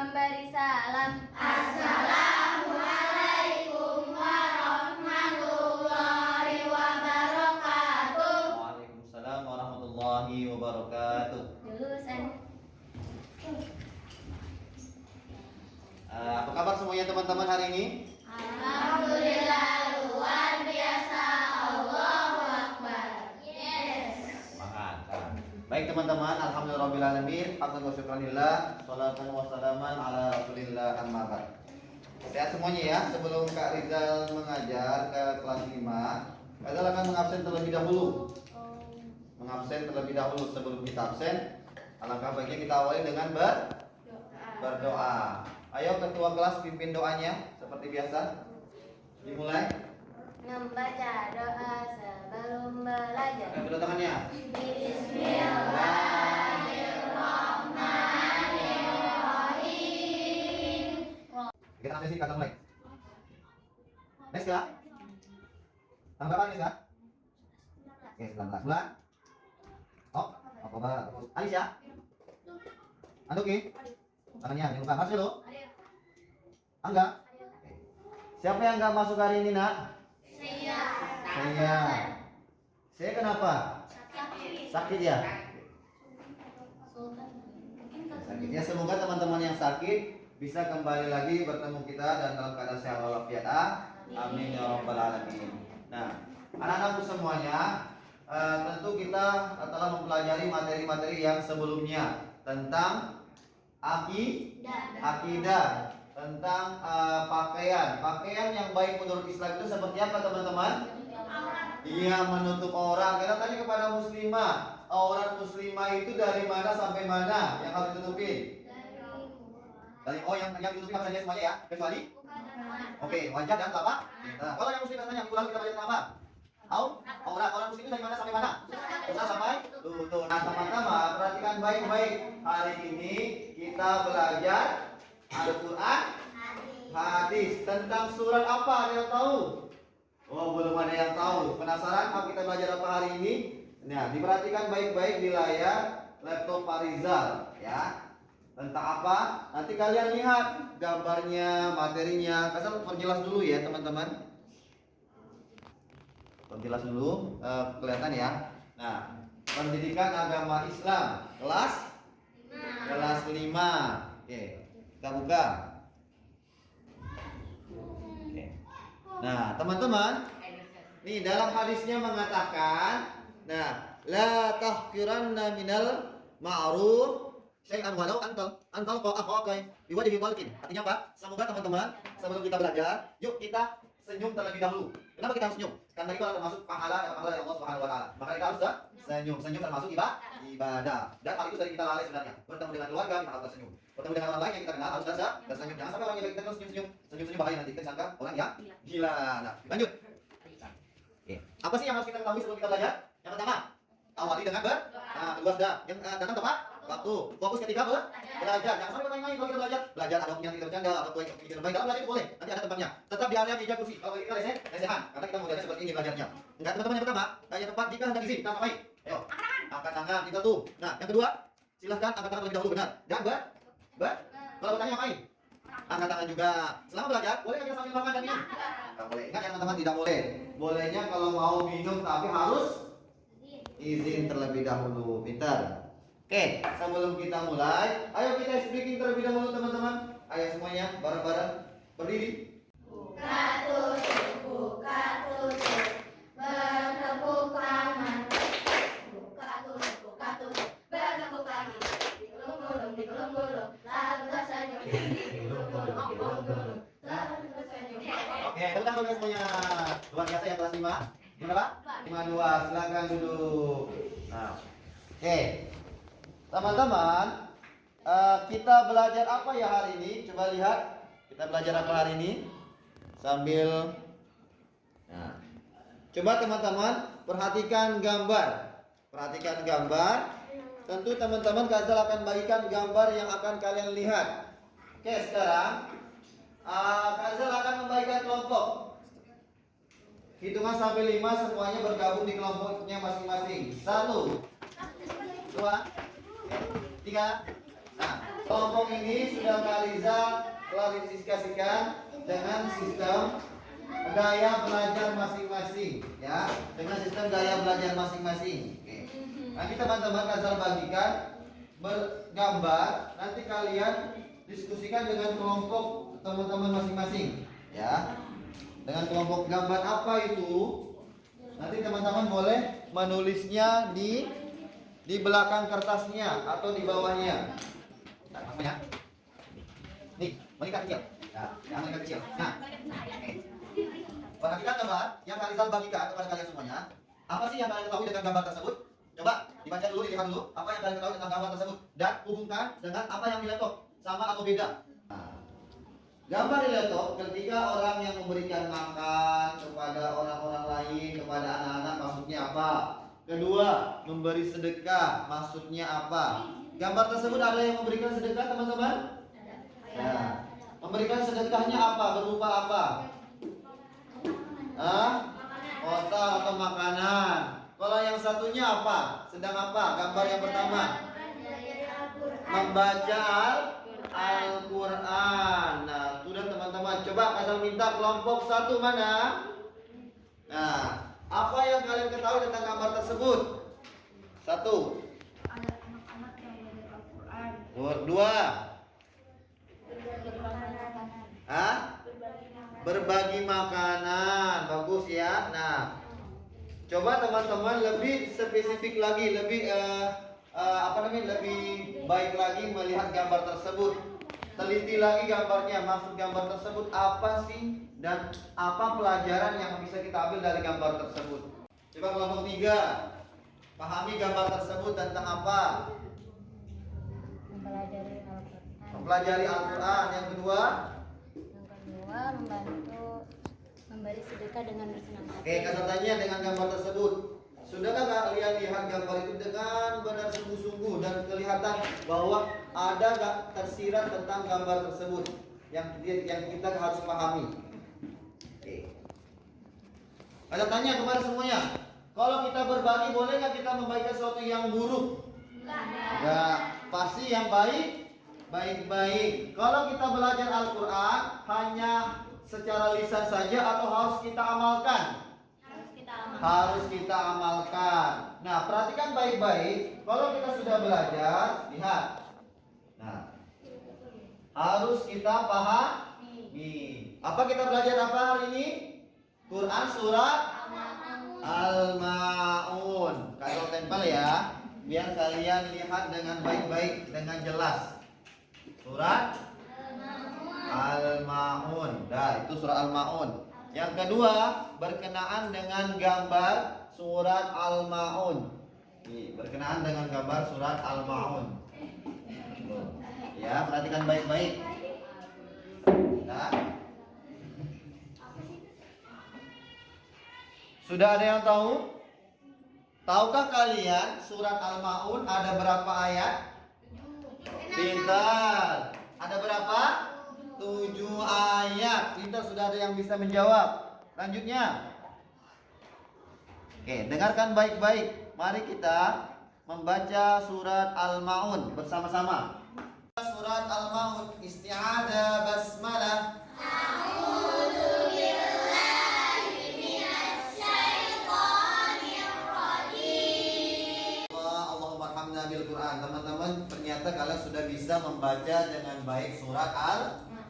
memberi salam. Assalamualaikum warahmatullahi wabarakatuh. Waalaikumsalam warahmatullahi wabarakatuh. Lulusan. Apa kabar semuanya teman-teman hari ini? Alhamdulillah luar biasa. Allahu Akbar. Yes. Semangat. Baik teman-teman, alhamdulillahirabbil alamin, hamdan wa syukranillah, sholatan wa salaman ala rasulillah, amma ba'd. Sehat semuanya ya. Sebelum Kak Rizal mengajar ke kelas 5, Kak Rizal akan mengabsen terlebih dahulu. Mengabsen terlebih dahulu sebelum kita absen. Alangkah baiknya kita awali dengan berdoa. Ayo ketua kelas pimpin doanya seperti biasa. Dimulai. Membaca doa sebelum belajar. Kedua tangannya. Bismillahirrahmanirrahim. Kita ambil sini kata mulai. Next ya. Tanggal berapa Next ya? Oke, 19 bulan. Oh, apa Mbak? Alis ya? Andoki. Tangannya jangan lupa. Masuk dulu. Angga. Oke. Siapa yang enggak masuk hari ini, Nak? Saya. Saya kenapa? Sakit ya? Sakit ya. Semoga teman-teman yang sakit bisa kembali lagi bertemu kita dan dalam keadaan sehat walafiat. Amin ya rabbal alamin. Nah, anak-anakku semuanya, tentu kita telah mempelajari materi-materi yang sebelumnya tentang akidah, tentang pakaian yang baik menurut Islam itu seperti apa teman-teman? Iya, menutup aurat. Kita tanya kepada muslimah, aurat muslimah itu dari mana sampai mana yang harus ditutupin? Yang ditutupi apa saja semuanya ya, kecuali oke, wajah dan telapak. Nah, kalau yang muslim katanya ulang kita baca apa? Aurat muslim itu dari mana sampai mana? Bisa sampai lutut. Nah, teman-teman perhatikan baik-baik. Hari ini kita belajar Al-Quran, hadis. Tentang surat apa? Ada yang tahu? Oh, belum ada yang tahu. Penasaran apa kita belajar apa hari ini? Nah, diperhatikan baik-baik di layar laptop Pak Rizal ya. Tentang apa? Nanti kalian lihat gambarnya, materinya. Kasih perjelas dulu ya teman-teman. Perjelas dulu, kelihatan ya. Nah, pendidikan agama Islam kelas 5. Oke, kita buka. Oke. Nah, teman-teman, nih dalam hadisnya mengatakan, nah, la tahqiranna minal ma'ruf syai'an walau antal akhaka biwajhi talqin. Artinya apa? Semoga teman-teman sebelum kita belajar, yuk kita senyum terlebih dahulu. Kenapa kita harus senyum? Karena itu adalah termasuk pahala dari Allah Subhanahu wa taala. Maka kita harus senyum. Senyum termasuk ibadah. Dan hal itu dari kita lalai sebenarnya. Bertemu dengan keluarga kita harus tersenyum. Bertemu dengan orang lain yang kita kenal harus tersenyum. Jangan sampai orang yang kita terus senyum-senyum. Senyum-senyum bahaya nanti kita sangka orang yang gila. Nah, lanjut. Oke. Apa sih yang harus kita ketahui sebelum kita belajar? Yang pertama, awali dengan kedua sudah. Yang datang tepat waktu. Fokus ketika belajar. Jangan sampai main-main kalau kita belajar. Belajar ada waktunya kita bercanda, ada waktu yang kita bermain. Dalam belajar itu boleh. Nanti ada tempatnya. Tetap di area meja kursi. Kalau kita lesehan, karena kita mau belajar seperti ini belajarnya. Enggak, teman-teman, yang pertama, yang tepat jika hendak izin, kita ngapain? Ayo. Angkat tangan, kita tuh. Nah, yang kedua, silahkan angkat tangan terlebih dahulu, benar. Dan kalau bertanya ngapain? Angkat tangan juga. Selama belajar, boleh nggak kita sambil makan dan minum? Nggak boleh. Ingat ya teman-teman, tidak boleh. Bolehnya kalau mau minum, tapi harus izin terlebih dahulu. Pintar. Oke, sebelum kita mulai, ayo kita speaking terlebih dahulu teman-teman. Ayo semuanya bareng-bareng berdiri. Buka tutup, bertepuk tangan. Buka tutup, bertepuk lagi. Digelung-gelung, lalu tersenyum. Digelung-gelung, lalu tersenyum. Oke, tepuk tangan dulu semuanya. Luar biasa ya kelas 5. Gimana Pak? 52, silakan duduk. Nah, oke. Teman-teman, kita belajar apa ya hari ini? Coba lihat, kita belajar apa hari ini? Sambil, nah, coba teman-teman perhatikan gambar. Perhatikan gambar. Tentu teman-teman Kazal akan bagikan gambar yang akan kalian lihat. Oke, sekarang Kazal akan membagikan kelompok. Hitungan sampai 5 semuanya bergabung di kelompoknya masing-masing. 1, 2, 3, Nah, kelompok ini sudah Kak Riza klarifikasikan dengan sistem gaya belajar masing-masing, ya, dengan sistem gaya belajar masing-masing. Oke. Nanti teman-teman asal bagikan bergambar, nanti kalian diskusikan dengan kelompok teman-teman masing-masing, ya. Dengan kelompok gambar apa itu? Nanti teman-teman boleh menulisnya di belakang kertasnya atau di bawahnya. Nah, maksudnya, nih, boneka kecil. Ya, yang boneka kecil. Nah, perhatikan gambar yang Kak Rizal bagikan kepada kalian semuanya. Apa sih yang kalian ketahui dengan gambar tersebut? Coba dibaca dulu, dilihat dulu apa yang kalian ketahui tentang gambar tersebut dan hubungkan dengan apa yang di laptop, sama atau beda. Nah, gambar di laptop ketika orang yang memberikan makan kepada orang-orang lain, kepada anak-anak, maksudnya apa? Kedua, memberi sedekah, maksudnya apa? Gambar tersebut ada yang memberikan sedekah, teman-teman? Nah, memberikan sedekahnya apa? Berupa apa? Kota atau makanan. Kalau yang satunya apa? Sedang apa? Gambar yang pertama membaca Al-Quran. Nah, sudah teman-teman. Coba asal minta kelompok satu mana? Nah, apa yang kalian ketahui tentang gambar tersebut? Satu. Anak-anak yang belajar Al-Quran. Dua. Berbagi makanan. Bagus ya. Nah, coba teman-teman lebih spesifik lagi, lebih lebih baik lagi melihat gambar tersebut. Teliti lagi gambarnya, maksud gambar tersebut apa sih dan apa pelajaran yang bisa kita ambil dari gambar tersebut. Coba kelompok 3, pahami gambar tersebut tentang apa? Mempelajari Al-Quran. Yang kedua, membantu memberi sedekah dengan bersenang hati. oke, kata-katanya dengan gambar tersebut. Sudahkah kalian lihat gambar itu dengan benar sungguh-sungguh dan kelihatan bahwa ada gak tersirat tentang gambar tersebut yang kita harus pahami? Oke. Ada tanya kepada semuanya. Kalau kita berbagi, boleh nggak kita membagikan sesuatu yang buruk? Enggak. Pasti yang baik-baik. Kalau kita belajar Al-Quran hanya secara lisan saja atau harus kita amalkan? Harus kita amalkan. Nah, perhatikan baik-baik. Kalau kita sudah belajar, lihat. Nah, harus kita pahami. Apa kita belajar apa hari ini? Quran surat Al-Ma'un. Kalau tempel ya, biar kalian lihat dengan baik-baik, dengan jelas. Surat Al-Ma'un. Nah, itu surat Al-Ma'un. Yang kedua, berkenaan dengan gambar surat Al-Ma'un. Berkenaan dengan gambar surat Al-Ma'un. Ya, perhatikan baik-baik. Nah. Sudah ada yang tahu? Tahukah kalian surat Al-Ma'un ada berapa ayat? Pintar. Ada berapa? 7 ayat. Pintar, sudah ada yang bisa menjawab. Lanjutnya. Oke, dengarkan baik-baik. Mari kita membaca surat Al-Ma'un bersama-sama. Surat Al-Ma'un, isti'adah basmalah. Al-Quran. Teman-teman, ternyata kalian sudah bisa membaca dengan baik surat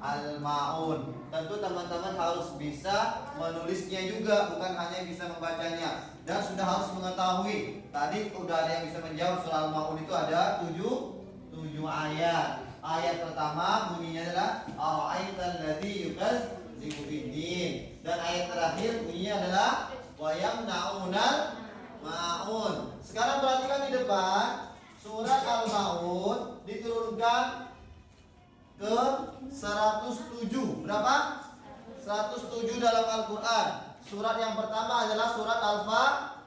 Al-Ma'un. Tentu teman-teman harus bisa menulisnya juga, bukan hanya bisa membacanya. Dan sudah harus mengetahui. Tadi udah ada yang bisa menjawab, surah Al-Ma'un itu ada 7 ayat. Ayat pertama bunyinya adalah Ara'aital ladzi yukadzibu biddin. Dan ayat terakhir bunyinya adalah wa yamna'unal ma'un. Sekarang perhatikan di depan. Surat Al-Ma'un diturunkan ke 107. Berapa? 107 dalam Al-Quran. Surat yang pertama adalah surat Al-Fatihah.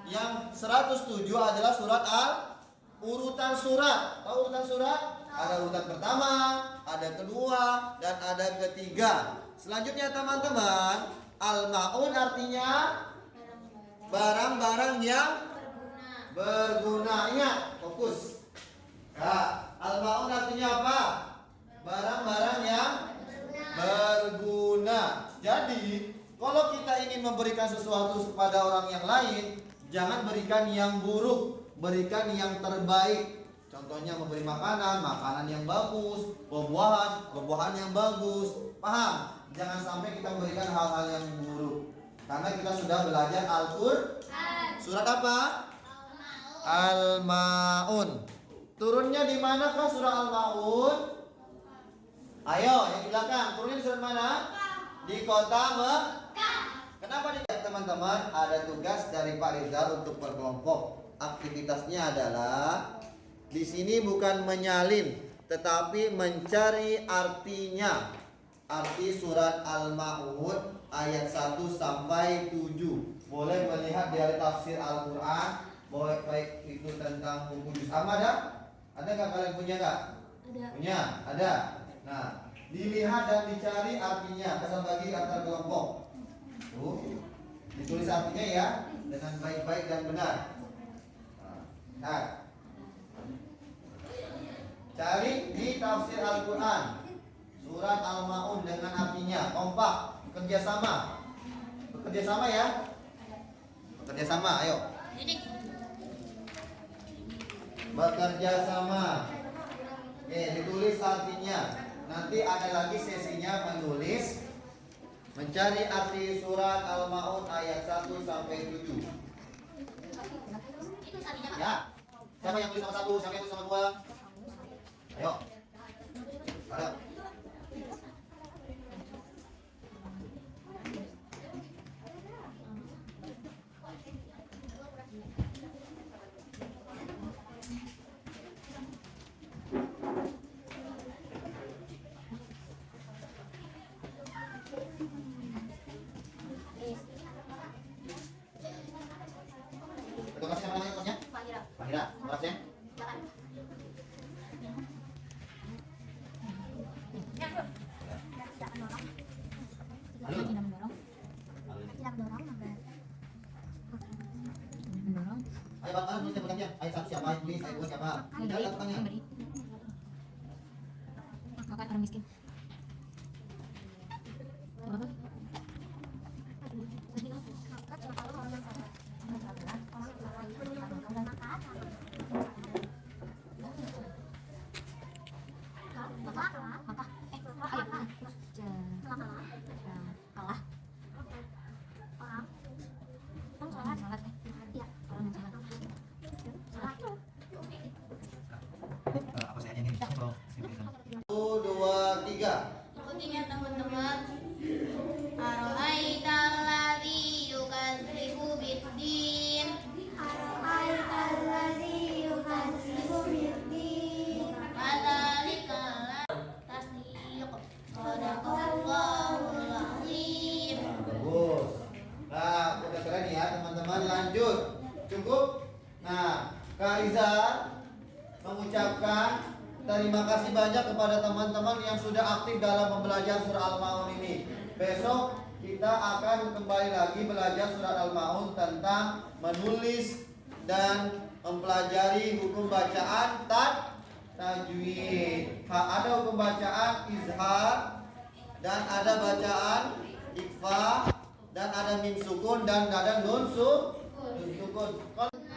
Yang 107 adalah surat urutan surat. Tahu urutan surat? Ada urutan pertama, ada kedua, dan ada ketiga. Selanjutnya teman-teman, Al-Ma'un artinya barang-barang yang bergunanya. Fokus. Ya, Al-ma'un artinya apa? Barang-barang yang berguna. Jadi, kalau kita ingin memberikan sesuatu kepada orang yang lain, jangan berikan yang buruk, berikan yang terbaik. Contohnya memberi makanan, makanan yang bagus, buah-buahan yang bagus. Paham? Jangan sampai kita memberikan hal-hal yang buruk. Karena kita sudah belajar Al-Qur'an. Surat apa? Al-Ma'un. Turunnya di manakah surah Al-Ma'un? Ayo, yang di belakang. Turunnya di surat mana? Di kota Mekah. Kenapa teman-teman? Ada tugas dari Pak Rizal untuk berkelompok. Aktivitasnya adalah di sini bukan menyalin, tetapi mencari artinya. Arti surat Al-Ma'un ayat 1 sampai 7. Boleh melihat dari tafsir Al-Qur'an, boleh baik itu tentang buku juz amma ada? Ada nggak kalian punya nggak? Ada. Punya? Ada. Nah, dilihat dan dicari artinya. Kita bagi antar kelompok. Tuh, ditulis artinya ya dengan baik-baik dan benar. Nah, cari di tafsir Al-Qur'an surat Al-Ma'un dengan artinya. Kompak, kerjasama. Bekerjasama ya. Bekerjasama, ayo. Bekerja sama. Oke, ditulis artinya. Nanti ada lagi sesinya menulis, mencari arti surat Al-Ma'un ayat 1 sampai 7. Ya. Siapa yang tulis nomor 1? Siapa yang tulis nomor 2? Ayo. Ayo. Terima kasih namanya punya? Fahira. Berasnya? Halo. Ayo Bang, tulis yang bergantian. Ayat 1 siapa? Ayat 2 siapa? Cari lakukannya. Makan orang miskin. Apa? Apa saya ini? 1, 2, 3. Ikutin teman-teman. Aro'aital ladzi yukadzibu biddin. Aro'aital ladzi yukadzibu biddin. Fadzalikal tasdiq. Shadaqallahul azim. Bagus. Nah, udah keren ya teman-teman. Lanjut. Cukup? Nah, Kak Rizal mengucapkan terima kasih banyak kepada teman-teman yang sudah aktif dalam membelajar surah Al-Ma'un ini. Besok kita akan kembali lagi belajar surah Al-Ma'un tentang menulis dan mempelajari hukum bacaan tajwid. Ada hukum bacaan izhar dan ada bacaan ikhfa dan ada mim sukun dan ada nun sukun.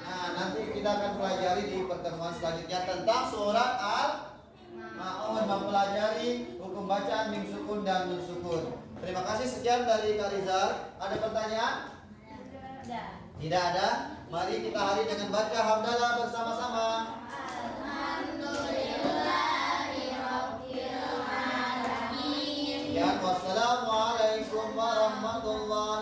Nah, nanti kita akan pelajari di pertemuan selanjutnya tentang surat Al-Ma'un, mempelajari hukum bacaan mim sukun dan nun sukun. Terima kasih, sekian dari Kak Rizal. Ada pertanyaan? Tidak ada. Mari kita hari dengan baca hamdalah bersama-sama. Alhamdulillahirabbil alamin. Ya, wassalamualaikum warahmatullahi